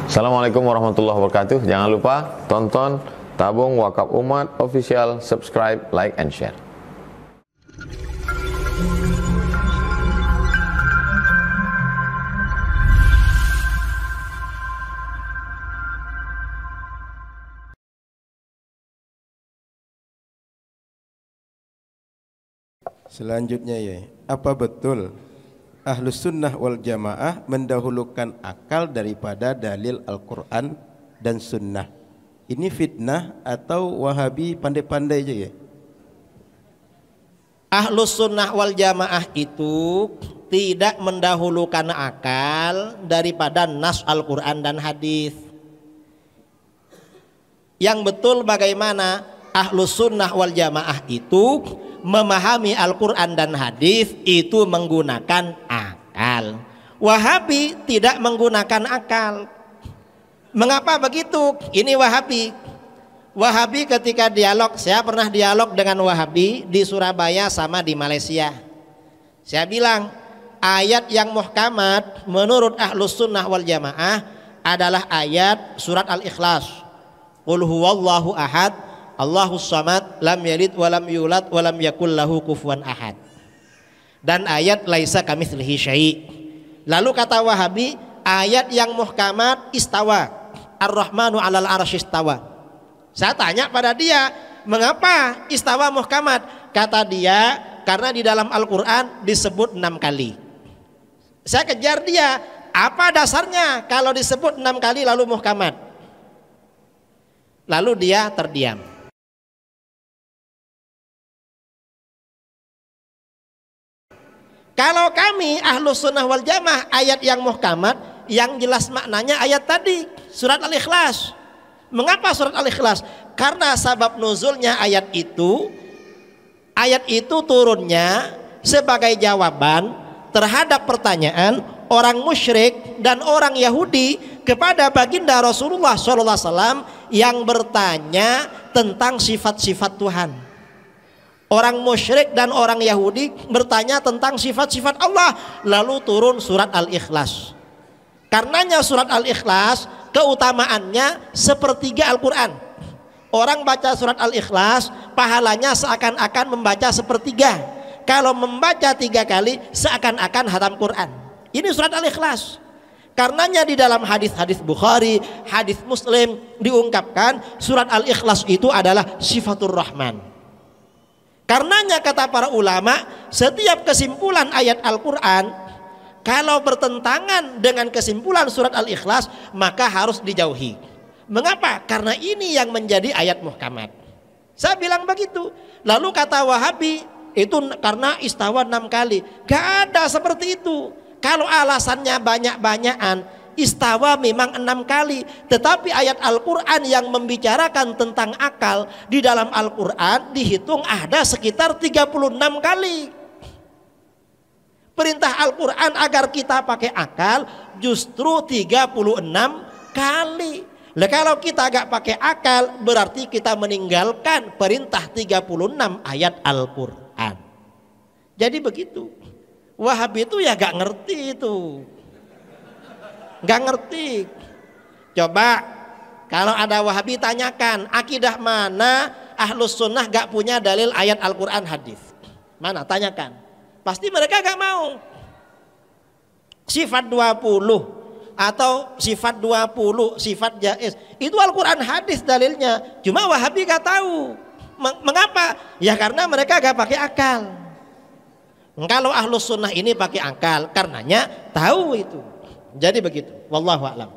Assalamualaikum warahmatullahi wabarakatuh. Jangan lupa tonton Tabung Wakaf Umat Official, subscribe, like, and share. Selanjutnya ya, apa betul Ahlus Sunnah wal Jamaah mendahulukan akal daripada dalil Al-Quran dan Sunnah? Ini fitnah atau Wahabi pandai-pandai aja ya? Ahlus Sunnah wal Jamaah itu tidak mendahulukan akal daripada nas Al-Quran dan hadis. Yang betul bagaimana Ahlus Sunnah wal Jamaah itu memahami Al-Quran dan hadis itu menggunakan akal. Wahabi tidak menggunakan akal. Mengapa begitu? Ini Wahabi. Wahabi ketika dialog, saya pernah dialog dengan Wahabi di Surabaya sama di Malaysia. Saya bilang ayat yang muhkamat menurut Ahlus Sunnah wal Jamaah adalah ayat surat Al-Ikhlas. Qul huwallahu ahad, Allahus samad, lam yalid walam yulad walam yakul lahu kufuwan ahad. Dan ayat laisa kamitslihi syai'. Lalu kata Wahabi, ayat yang muhkamat istawa, Ar-Rahmanu 'alal 'arsy istawa. Saya tanya pada dia, mengapa istawa muhkamat? Kata dia, karena di dalam Al-Qur'an disebut 6 kali. Saya kejar dia, apa dasarnya kalau disebut 6 kali lalu muhkamat? Lalu dia terdiam. Kalau kami Ahlus Sunnah wal Jamaah, ayat yang muhkamat yang jelas maknanya ayat tadi surat Al-Ikhlas. Mengapa surat Al-Ikhlas? Karena sabab nuzulnya ayat itu turunnya sebagai jawaban terhadap pertanyaan orang musyrik dan orang Yahudi kepada baginda Rasulullah SAW yang bertanya tentang sifat-sifat Tuhan. Orang musyrik dan orang Yahudi bertanya tentang sifat-sifat Allah, lalu turun surat Al-Ikhlas. Karenanya surat Al-Ikhlas keutamaannya sepertiga Al-Quran. Orang baca surat Al-Ikhlas pahalanya seakan-akan membaca sepertiga. Kalau membaca 3 kali seakan-akan hatam Quran. Ini surat Al-Ikhlas. Karenanya di dalam hadis-hadis Bukhari, hadis Muslim diungkapkan surat Al-Ikhlas itu adalah sifatur Rahman. Karenanya kata para ulama, setiap kesimpulan ayat Al-Quran kalau bertentangan dengan kesimpulan surat Al-Ikhlas maka harus dijauhi. Mengapa? Karena ini yang menjadi ayat muhkamat. Saya bilang begitu. Lalu kata Wahabi, itu karena istawa 6 kali. Gak ada seperti itu. Kalau alasannya banyak-banyakan, istawa memang 6 kali. Tetapi ayat Al-Quran yang membicarakan tentang akal di dalam Al-Quran dihitung ada sekitar 36 kali. Perintah Al-Quran agar kita pakai akal justru 36 kali. Nah, kalau kita gak pakai akal berarti kita meninggalkan perintah 36 ayat Al-Quran. Jadi begitu. Wahabi itu ya gak ngerti itu. Gak ngerti. Coba kalau ada Wahabi tanyakan, akidah mana Ahlus Sunnah gak punya dalil ayat Al-Quran hadis? Mana? Tanyakan. Pasti mereka gak mau. Sifat 20 atau sifat 20, sifat jaiz, itu Al-Quran hadis dalilnya. Cuma Wahabi gak tahu. Mengapa? Ya karena mereka gak pakai akal. Kalau Ahlus Sunnah ini pakai akal, karenanya tahu itu. Jadi begitu. Wallahu a'lam.